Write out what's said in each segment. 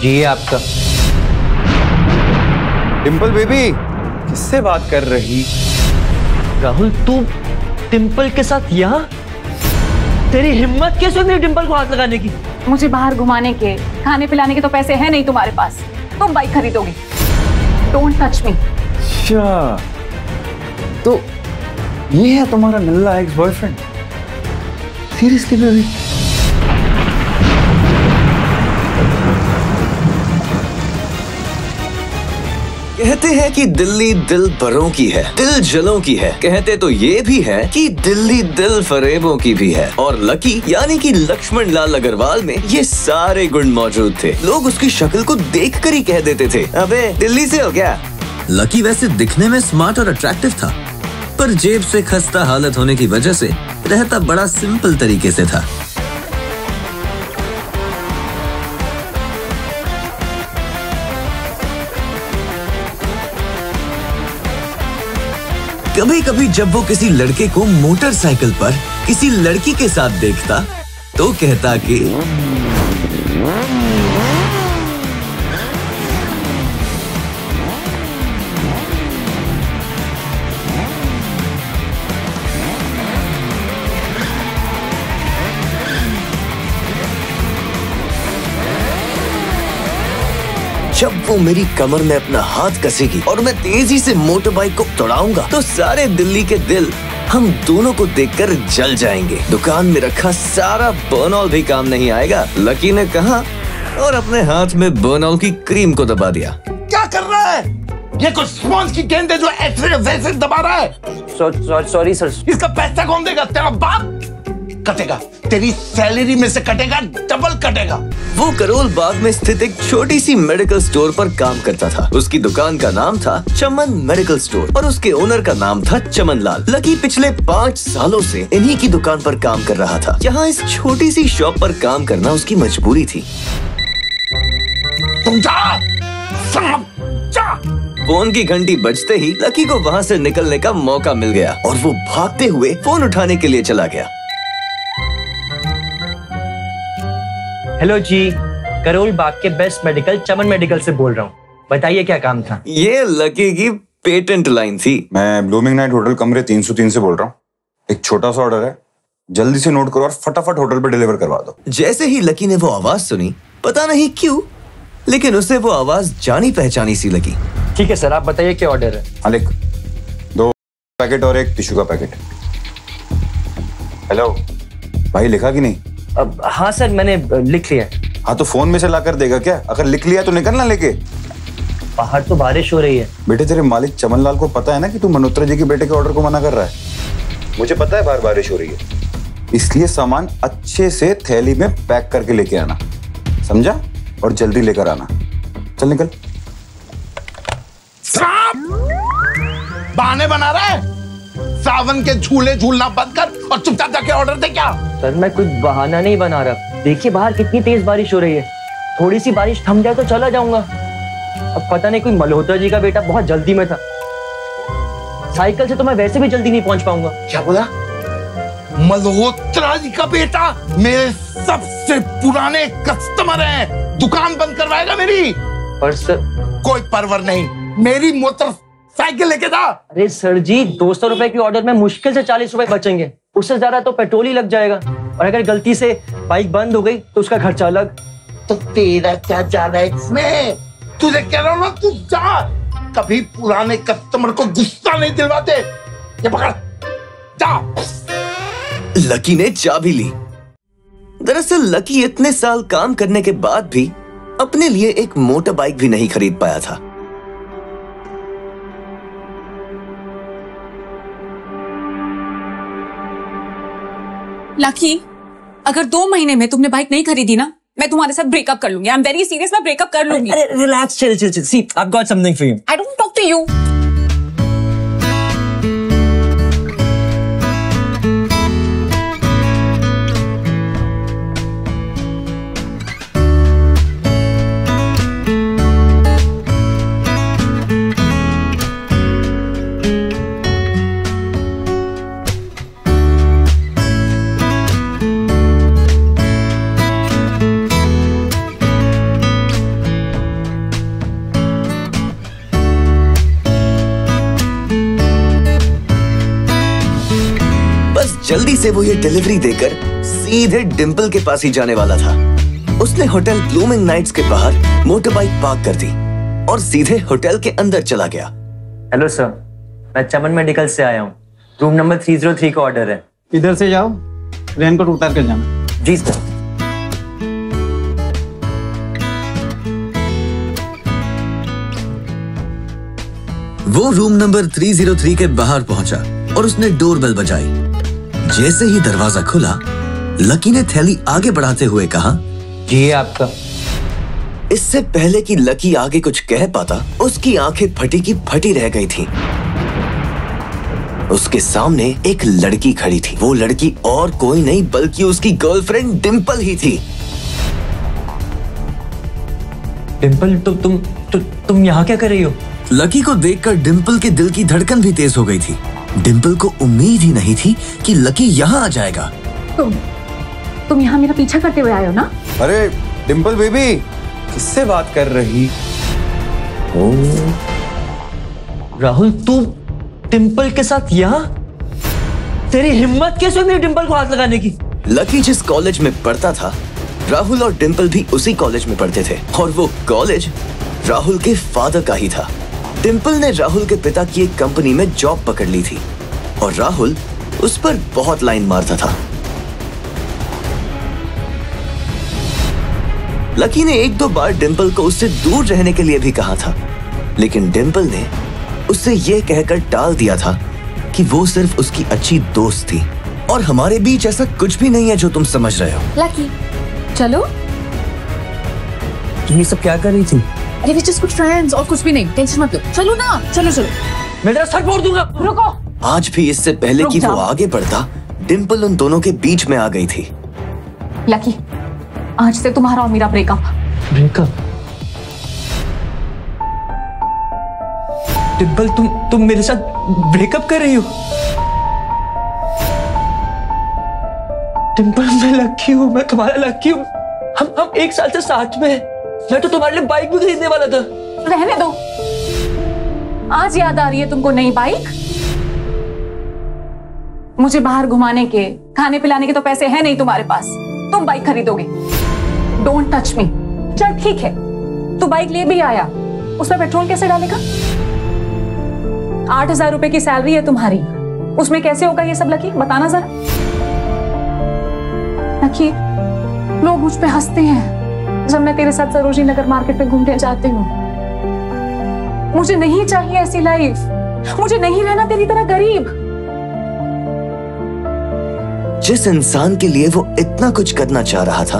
जी ये आपका। डिंपल बेबी किससे बात कर रही? राहुल तू डिंपल के साथ यहाँ? तेरी हिम्मत कैसे हुई डिंपल को हाथ लगाने की? मुझे बाहर घुमाने के, खाने पिलाने के तो पैसे हैं नहीं तुम्हारे पास। तुम बाइक खरीदोगी। Don't touch me. अच्छा तो ये है तुम्हारा नल्ला एक्स बॉयफ्रेंड? Seriously baby? कहते हैं कि दिल्ली दिल भरों की है, दिल जलों की है। कहते तो ये भी है कि दिल्ली दिल फरेबों की भी है। और लकी यानी कि लक्ष्मण लाल अग्रवाल में ये सारे गुण मौजूद थे। लोग उसकी शक्ल को देखकर ही कह देते थे, अबे दिल्ली से हो क्या? लकी वैसे दिखने में स्मार्ट और अट्रैक्टिव था, पर जेब से खस्ता हालत होने की वजह से रहता बड़ा सिंपल तरीके से था। कभी कभी जब वो किसी लड़के को मोटरसाइकिल पर किसी लड़की के साथ देखता तो कहता कि जब वो मेरी कमर में अपना हाथ कसेगी और मैं तेजी से मोटर बाइक को दौड़ाऊंगा तो सारे दिल्ली के दिल हम दोनों को देखकर जल जाएंगे। दुकान में रखा सारा बर्नऑल भी काम नहीं आएगा, लकी ने कहा और अपने हाथ में बर्नऑल की क्रीम को दबा दिया। क्या कर रहा है? ये कुछ स्पॉन्ज की गेंद है जो ऐसे वैसे दबा रहा है। Sorry sir. इसका पैसा कौन देगा? तेरा बाप कटेगा। तेरी सैलरी में से कटेगा, डबल कटेगा। वो करोल बाग में स्थित एक छोटी सी मेडिकल स्टोर पर काम करता था। उसकी दुकान का नाम था चमन मेडिकल स्टोर और उसके ओनर का नाम था चमन लाल। लकी पिछले 5 सालों से इन्हीं की दुकान पर काम कर रहा था। यहाँ इस छोटी सी शॉप पर काम करना उसकी मजबूरी थी। तुम जा, जा। फोन की घंटी बजते ही लकी को वहाँ से निकलने का मौका मिल गया और वो भागते हुए फोन उठाने के लिए चला गया। हेलो जी, करोल बाग के बेस्ट मेडिकल चमन मेडिकल से बोल रहा हूँ। बताइए क्या काम था? ये लकी की पेटेंट लाइन थी। मैं ब्लूमिंग नाइट होटल कमरे 303 से बोल रहा हूँ। एक छोटा सा ऑर्डर है, जल्दी से नोट करो और फटाफट होटल पे डिलीवर करवा दो। जैसे ही लकी ने वो आवाज सुनी, पता नहीं क्यों, लेकिन उसे वो आवाज जानी पहचानी सी लगी। ठीक है सर, आप बताइए क्या ऑर्डर है? हाँ लिख, 2 पैकेट और एक टिश्यू का पैकेट। हेलो भाई, लिखा कि नहीं? हाँ सर, मैंने लिख लिया। हाँ तो फोन में से ला कर देगा क्या? अगर लिख लिया तो निकलना लेके। बाहर तो बारिश हो रही है। बेटे तेरे मालिक चमन लाल को पता है ना कि तू मल्होत्रा जी के बेटे के ऑर्डर को मना कर रहा है। मुझे पता है बाहर बारिश हो रही है, इसलिए सामान अच्छे से थैली में पैक करके लेके आना, समझा? और जल्दी लेकर आना। चल निकल। बहाने बना रहा है? सावन के झूले झूलना बंद कर और चुपचाप जाके ऑर्डर दे। क्या सर, मैं कुछ बहाना नहीं बना रहा। देखिए बाहर कितनी तेज बारिश हो रही है, थोड़ी सी बारिश थम जाए तो चला जाऊंगा। अब पता नहीं, कोई मल्होत्रा जी का बेटा बहुत जल्दी में था। साइकिल से तो मैं वैसे भी जल्दी नहीं पहुंच पाऊंगा। क्या बोला? मल्होत्रा जी का बेटा मेरे सबसे पुराने कस्टमर हैं, दुकान बंद करवाएगा मेरी। पर सर, कोई परवर नहीं, मेरी मोटरसाइकिल लेके जा। अरे सर जी, 200 रुपए की ऑर्डर में मुश्किल से 40 रुपए बचेंगे, उससे ज्यादा तो पेट्रोल ही लग जाएगा। और अगर गलती से बाइक बंद हो गई तो उसका खर्चा अलग। तो तेरा क्या जाना है इसमें? तुझे कह रहा हूं ना, तू जा। कभी पुराने कस्टमर को गुस्सा नहीं दिलवाते। ये पकड़, जा। लकी ने चाबी ली। दरअसल लकी इतने साल काम करने के बाद भी अपने लिए एक मोटर बाइक भी नहीं खरीद पाया था। लकी, अगर 2 महीने में तुमने बाइक नहीं खरीदी ना, मैं तुम्हारे साथ ब्रेकअप कर लूंगी। आई एम वेरी सीरियस, मैं ब्रेकअप कर लूंगी। अरे relax, chill chill chill. See, I have got something for you. I don't talk to you. जल्दी से वो ये डिलीवरी देकर सीधे डिंपल के पास ही जाने वाला था। उसने होटल ब्लूमिंग नाइट्स के बाहर मोटर बाइक पार्क कर दी और सीधे होटल के अंदर चला गया। हेलो सर, मैं चमन मेडिकल से आया हूँ। रूम नंबर 303 का ऑर्डर है। इधर से जाओ, रेनकोट उतार कर जाना। जी सर। वो रूम नंबर 303 के बाहर पहुंचा और उसने डोरबेल बजाई। जैसे ही दरवाजा खुला, लकी ने थैली आगे बढ़ाते हुए कहा, जी आपका। इससे पहले कि लकी आगे कुछ कह पाता, उसकी आंखें फटी की फटी रह गई थीं। उसके सामने एक लड़की खड़ी थी। वो लड़की और कोई नहीं बल्कि उसकी गर्लफ्रेंड डिंपल ही थी। डिंपल, तुम यहाँ क्या कर रही हो? लकी को देखकर डिंपल के दिल की धड़कन भी तेज हो गई थी। डिंपल को उम्मीद ही नहीं थी कि लकी यहाँ आ जाएगा। तुम यहाँ मेरा पीछा करते हुए आए हो ना? अरे डिंपल बेबी, किससे बात कर रही? राहुल, तू डिंपल के साथ यहाँ? तेरी हिम्मत कैसे हुई मेरी डिंपल को हाथ लगाने की? लकी जिस कॉलेज में पढ़ता था, राहुल और डिंपल भी उसी कॉलेज में पढ़ते थे और वो कॉलेज राहुल के फादर का ही था। डिंपल ने राहुल के पिता की एक कंपनी में जॉब पकड़ ली थी और राहुल उस पर बहुत लाइन मारता था। लकी ने एक दो बार डिंपल को उससे दूर रहने के लिए भी कहा था, लेकिन डिंपल ने उससे यह कहकर टाल दिया था कि वो सिर्फ उसकी अच्छी दोस्त थी और हमारे बीच ऐसा कुछ भी नहीं है जो तुम समझ रहे हो। लकी, चलो। तुम ये सब क्या कर रही थी? अरे जस्ट कुछ फ्रेंड्स और कुछ भी नहीं, टेंशन मत लो। चलो ना, चलो चलो। मैं तेरा सर फोड़ दूंगा। रुको। आज भी इससे पहले कि वो आगे बढ़ता, डिंपल उन दोनों के बीच में आ गई थी। लकी, आज से तुम्हारा और मेरा ब्रेकअप। ब्रेकअप? डिंपल, तुम मेरे साथ ब्रेकअप कर रही हो? डिंपल, मैं लकी हूँ, मैं तुम्हारा लकी हूँ। हम एक साल से साथ में हैं। मैं तो तुम्हारे लिए बाइक भी खरीदने वाला था। रहने दो। आज याद आ रही है तुमको नई बाइक? मुझे बाहर घुमाने के, खाने पिलाने के तो पैसे हैं नहीं तुम्हारे पास। तुम बाइक खरीदोगे। डोंट टच मी। चल ठीक है, तू बाइक ले भी आया, उसमें पेट्रोल कैसे डालेगा? 8,000 रुपए की सैलरी है तुम्हारी, उसमें कैसे होगा ये सब? लकी, बताना जरा। लकी, लोग मुझ पे हंसते हैं जब मैं तेरे साथ सरोजिनी नगर मार्केट में घूमने जाती हूँ। मुझे नहीं चाहिए ऐसी लाइफ। मुझे नहीं रहना तेरी तरह गरीब। जिस इंसान के लिए वो इतना कुछ करना चाह रहा था,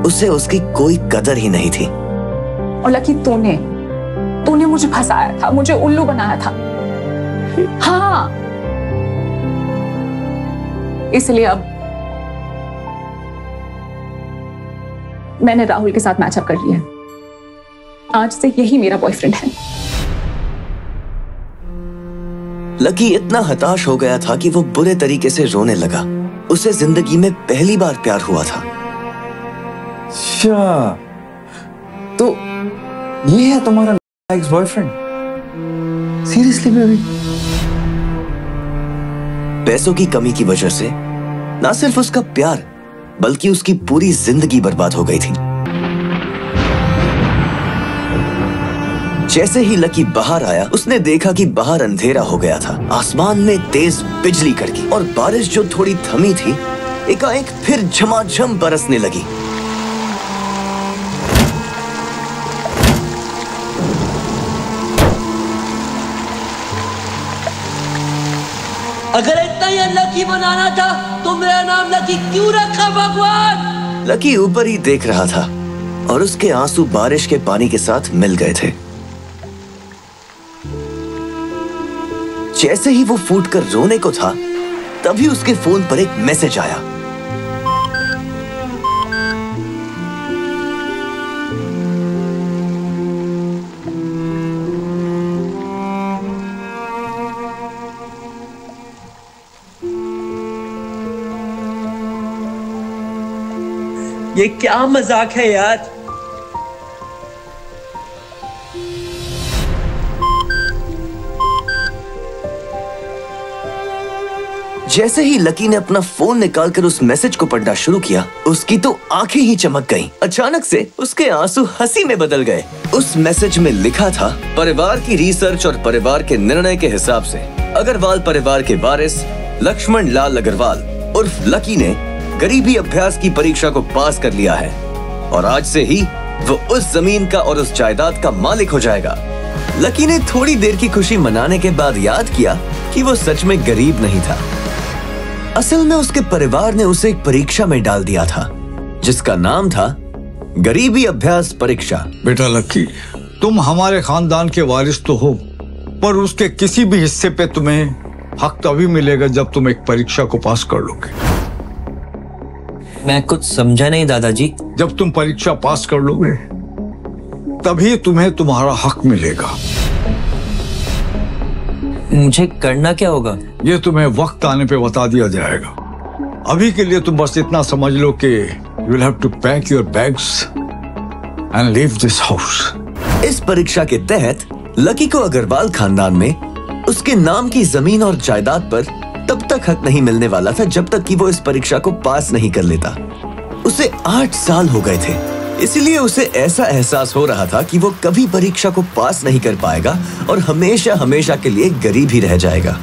उसे उसकी कोई कदर ही नहीं थी। और लकी, तूने मुझे फंसाया था, मुझे उल्लू बनाया था। हाँ, इसलिए अब मैंने राहुल के साथ मैचअप कर लिया। आज से यही मेरा बॉयफ्रेंड है। लकी इतना हताश हो गया था कि वो बुरे तरीके से रोने लगा। उसे जिंदगी में पहली बार प्यार हुआ था। अच्छा, तो ये है तुम्हारा एक्स बॉयफ्रेंड? Seriously baby? पैसों की कमी की वजह से ना सिर्फ उसका प्यार बल्कि उसकी पूरी जिंदगी बर्बाद हो गई थी। जैसे ही लकी बाहर आया, उसने देखा कि बाहर अंधेरा हो गया था। आसमान में तेज बिजली कड़की और बारिश जो थोड़ी थमी थी, एकाएक फिर झमाझम बरसने लगी। अगर इतना ही लकी बनाना था तो मेरा नाम लकी क्यों रखा भगवान? लकी ऊपर ही देख रहा था और उसके आंसू बारिश के पानी के साथ मिल गए थे। जैसे ही वो फूटकर रोने को था, तभी उसके फोन पर एक मैसेज आया। ये क्या मजाक है यार? जैसे ही लकी ने अपना फोन निकालकर उस मैसेज को पढ़ना शुरू किया, उसकी तो आंखें ही चमक गईं। अचानक से उसके आंसू हंसी में बदल गए। उस मैसेज में लिखा था, परिवार की रिसर्च और परिवार के निर्णय के हिसाब से अग्रवाल परिवार के वारिस लक्ष्मण लाल अग्रवाल उर्फ लकी ने गरीबी अभ्यास की परीक्षा को पास कर लिया है और आज से ही वो उस जमीन का और उस जायदाद का मालिक हो जाएगा। लकी ने थोड़ी देर की खुशी मनाने के बाद याद किया कि वो सच में गरीब नहीं था। असल में उसके परिवार ने उसे एक परीक्षा में डाल दिया था जिसका नाम था गरीबी अभ्यास परीक्षा। बेटा लकी, तुम हमारे खानदान के वारिस तो हो, पर उसके किसी भी हिस्से पे तुम्हें हक तभी मिलेगा जब तुम एक परीक्षा को पास कर लोगे। मैं कुछ समझा नहीं दादाजी। जब तुम परीक्षा पास कर लोगे तभी तुम्हें तुम्हारा हक मिलेगा। मुझे करना क्या होगा? ये तुम्हें वक्त आने पे बता दिया जाएगा। अभी के लिए तुम बस इतना समझ लो कि you will have to pack your bags and leave this house। इस परीक्षा के तहत लकी को अग्रवाल खानदान में उसके नाम की जमीन और जायदाद पर तब तक हक नहीं मिलने वाला था जब तक कि वो इस परीक्षा को पास नहीं कर लेता। उसे 8 साल हो गए थे, इसलिए उसे ऐसा एहसास हो रहा था कि वो कभी परीक्षा को पास नहीं कर पाएगा और हमेशा हमेशा के लिए गरीब ही रह जाएगा।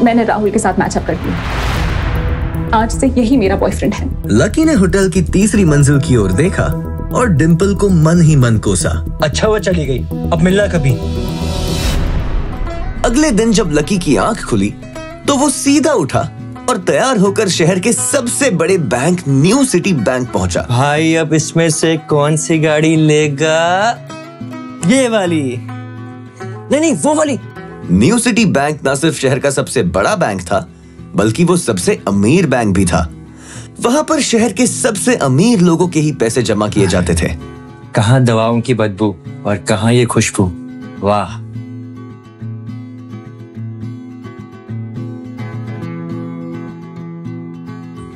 मैंने राहुल के साथ मैचअप कर दिया। आज से यही मेरा बॉयफ्रेंड है। लकी ने होटल की तीसरी मंजिल की ओर देखा और डिंपल को मन ही मन कोसा। अच्छा वो चली गई, अब मिलना कभी। अगले दिन जब लकी की आंख खुली तो वो सीधा उठा और तैयार होकर शहर के सबसे बड़े बैंक न्यू सिटी बैंक पहुंचा। भाई अब इसमें से कौन सी गाड़ी लेगा? ये वाली? नहीं, वो वाली। न्यू सिटी बैंक न सिर्फ शहर का सबसे बड़ा बैंक था बल्कि वो सबसे अमीर बैंक भी था। वहां पर शहर के सबसे अमीर लोगों के ही पैसे जमा किए जाते थे। कहाँ दवाओं की बदबू और कहाँ ये खुशबू। वाह।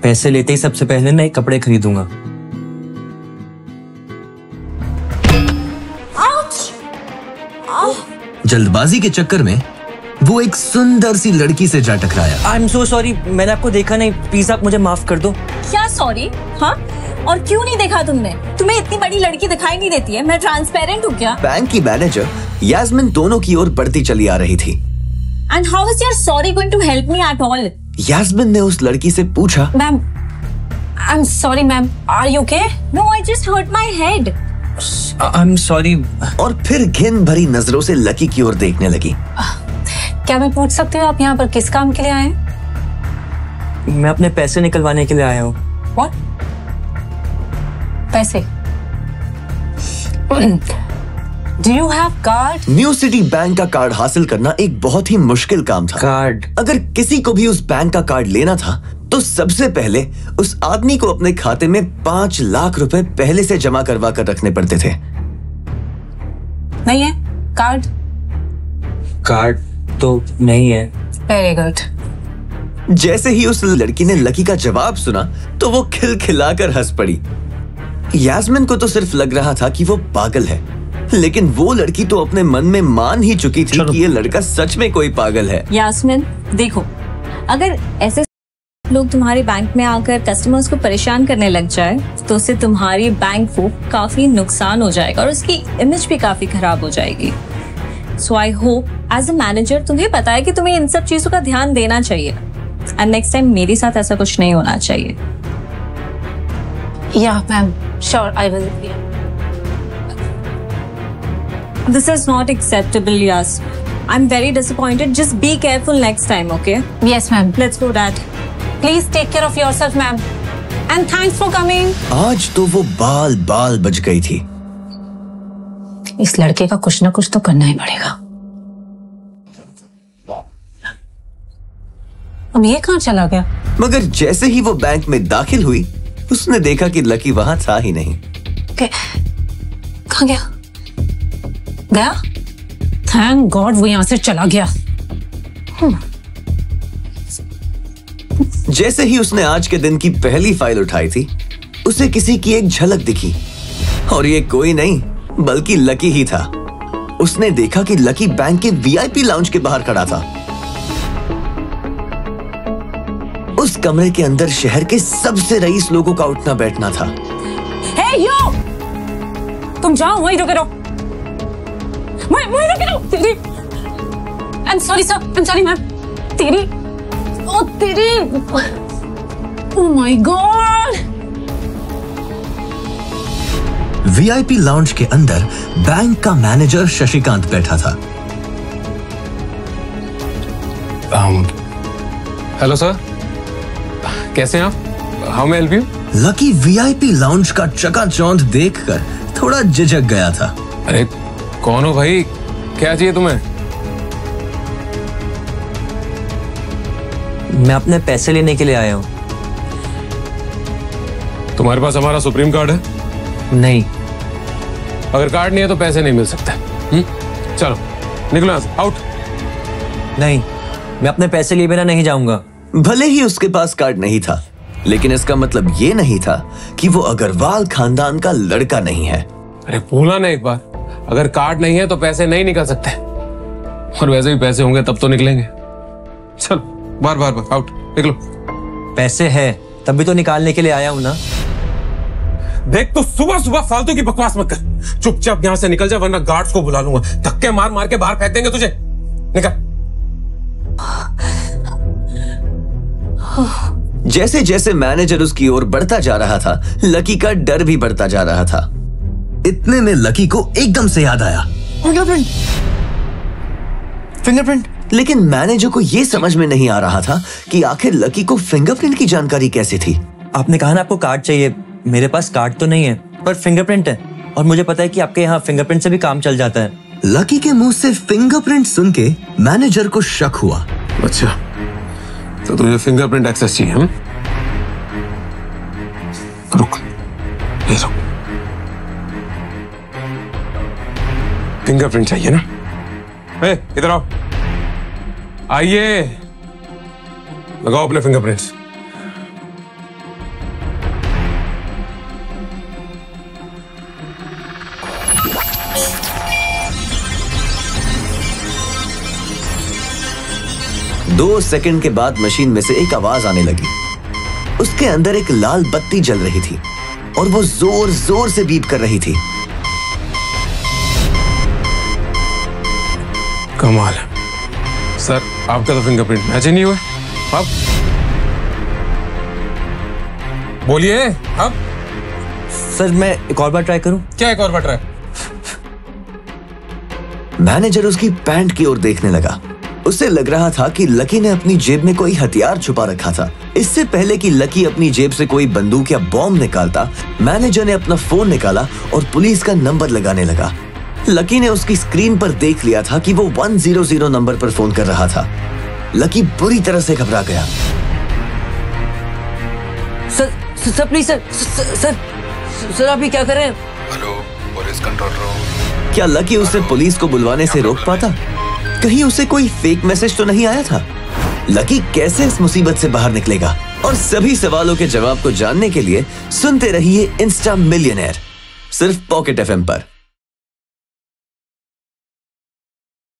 पैसे लेते ही सबसे पहले नए कपड़े खरीदूंगा। जल्दबाजी के चक्कर में वो एक सुंदर सी लड़की से जा टकराया। आई एम सो सॉरी, मैंने आपको देखा नहीं, प्लीज आप मुझे माफ कर दो। क्या सॉरी? हाँ, और क्यों नहीं देखा तुमने? तुम्हें इतनी बड़ी लड़की दिखाई नहीं देती है? मैं ट्रांसपेरेंट हूँ क्या? बैंक की मैनेजर यास्मिन दोनों की ओर बढ़ती चली आ रही थी। And how is your sorry going to help me at all? Yasmin ने उस लड़की से पूछा, ma'am, I am sorry ma'am, are you okay? No, I just hurt my head. I am sorry. और फिर घिन भरी नजरों से लकी की ओर देखने लगी। क्या मैं पूछ सकती हूँ आप यहाँ पर किस काम के लिए आए हैं? मैं अपने पैसे निकलवाने के लिए आया हूँ। What? पैसे? Do you have card? New city bank का कार्ड हासिल करना एक बहुत ही मुश्किल काम था। कार्ड? अगर किसी को भी उस बैंक का कार्ड लेना था तो सबसे पहले उस आदमी को अपने खाते में 5 लाख रुपए पहले से जमा करवा कर रखने पड़ते थे। नहीं है कार्ड? कार्ड तो नहीं है। Very good. जैसे ही उस लड़की ने लकी का जवाब सुना तो वो खिलखिलाकर हंस पड़ी। यास्मिन को तो सिर्फ लग रहा था कि वो पागल है, लेकिन वो लड़की तो अपने मन में मान ही चुकी थी कि ये लड़का सच में कोई पागल है। यास्मिन देखो, अगर ऐसे लोग तुम्हारे बैंक में आकर कस्टमर्स को परेशान करने लग जाए तो उससे तुम्हारी बैंक को काफी नुकसान हो जाएगा और उसकी इमेज भी काफी खराब हो जाएगी। So I hope as a manager तुम्हें पता है कि तुम्हें इन सब चीजों का ध्यान देना चाहिए एंड नेक्स्ट टाइम मेरे साथ ऐसा कुछ नहीं होना चाहिए। Yeah ma'am, sure I will. This is not acceptable Yas. I am very disappointed. Just be careful next time, okay? Yes ma'am, let's do that. Please take care of yourself ma'am and thanks for coming. आज तो वो बाल बाल बच गई थी। इस लड़के का कुछ ना कुछ तो करना ही पड़ेगा। अब ये कहाँ चला गया? मगर जैसे ही वो बैंक में दाखिल हुई उसने देखा कि लकी वहां था ही नहीं। कहाँ गया? गया? थैंक गॉड वो यहां से चला गया। जैसे ही उसने आज के दिन की पहली फाइल उठाई थी उसे किसी की एक झलक दिखी और ये कोई नहीं बल्कि लकी ही था। उसने देखा कि लकी बैंक के वीआईपी लाउंज के बाहर खड़ा था। उस कमरे के अंदर शहर के सबसे रईस लोगों का उठना बैठना था। हे यो, तुम जाओ, वहीं रुके रहो, वहीं रुके रहो। तेरी, आई am sorry sir, I am sorry ma'am. तेरी, ओ तेरी, oh my God. VIP lounge के अंदर बैंक का मैनेजर शशिकांत बैठा था। हेलो सर, कैसे हैं आप? How may I help you? Lucky VIP lounge का चकाचौंध देखकर थोड़ा झिझक गया था। अरे कौन हो भाई, क्या चाहिए तुम्हें? मैं अपने पैसे लेने के लिए आया हूँ। तुम्हारे पास हमारा सुप्रीम कार्ड है? नहीं। अगर कार्ड नहीं है तो पैसे नहीं मिल सकते। चलो निकलो यहाँ से, आउट। नहीं, मैं अपने पैसे लिए बिना नहीं जाऊंगा। भले ही उसके पास कार्ड नहीं था, लेकिन इसका मतलब ये नहीं था कि वो अग्रवाल खानदान का लड़का नहीं है। अरे बोला ना एक बार, अगर कार्ड नहीं है तो पैसे नहीं निकल सकते, और वैसे भी पैसे होंगे तब तो निकलेंगे। चल बार बार आउट, निकलो। पैसे है तभी तो निकालने के लिए आया हूं ना। देख, तो सुबह सुबह फालतू की बकवास मत कर, चुपचाप यहां से निकल जा, वरना गार्ड्स को बुला लूंगा, धक्के मार मार के बाहर फेंक देंगे तुझे। निकल। जैसे जैसे मैनेजर उसकी ओर बढ़ता जा रहा था, लकी का डर भी बढ़ता जा रहा था। इतने में लकी को एकदम से याद आया, फिंगरप्रिंट। लेकिन मैनेजर को यह समझ में नहीं आ रहा था कि आखिर लकी को फिंगरप्रिंट की जानकारी कैसे थी। आपने कहा ना आपको कार्ड चाहिए, मेरे पास कार्ड तो नहीं है पर फिंगरप्रिंट है, और मुझे पता है कि आपके यहाँ फिंगरप्रिंट से भी काम चल जाता है। लकी के मुंह से फिंगरप्रिंट सुन के मैनेजर को शक हुआ। अच्छा, तो तुझे फिंगरप्रिंट एक्सेस चाहिए? रुक, ये रुक। फिंगरप्रिंट चाहिए ना? इधर आओ, आइए, लगाओ अपने फिंगरप्रिंट्स। दो सेकंड के बाद मशीन में से एक आवाज आने लगी। उसके अंदर एक लाल बत्ती जल रही थी और वो जोर जोर से बीप कर रही थी। कमाल है सर, आपका तो फिंगरप्रिंट मैच ही नहीं हुआ। अब बोलिए, अब सर मैं एक और बार ट्राई करूं? क्या एक और बार ट्राई? मैनेजर उसकी पैंट की ओर देखने लगा। उसे लग रहा था कि लकी ने अपनी जेब में कोई हथियार छुपा रखा था। इससे पहले कि लकी अपनी जेब से कोई बंदूक या बॉम्ब निकालता, मैनेजर ने अपना फोन निकाला और पुलिस का नंबर लगाने लगा। लकी ने उसकी स्क्रीन पर देख लिया था कि वो 100 नंबर पर फोन कर रहा था। लकी बुरी तरह से घबरा गया। सर प्लीज सर आप ये क्या कर रहे हैं? Hello, police control room. क्या लकी उसे पुलिस को बुलवाने से रोक पाता? कहीं उसे कोई फेक मैसेज तो नहीं आया था? लकी कैसे इस मुसीबत से बाहर निकलेगा? और सभी सवालों के जवाब को जानने के लिए सुनते रहिए इंस्टा मिलियनेयर, सिर्फ पॉकेट एफएम पर।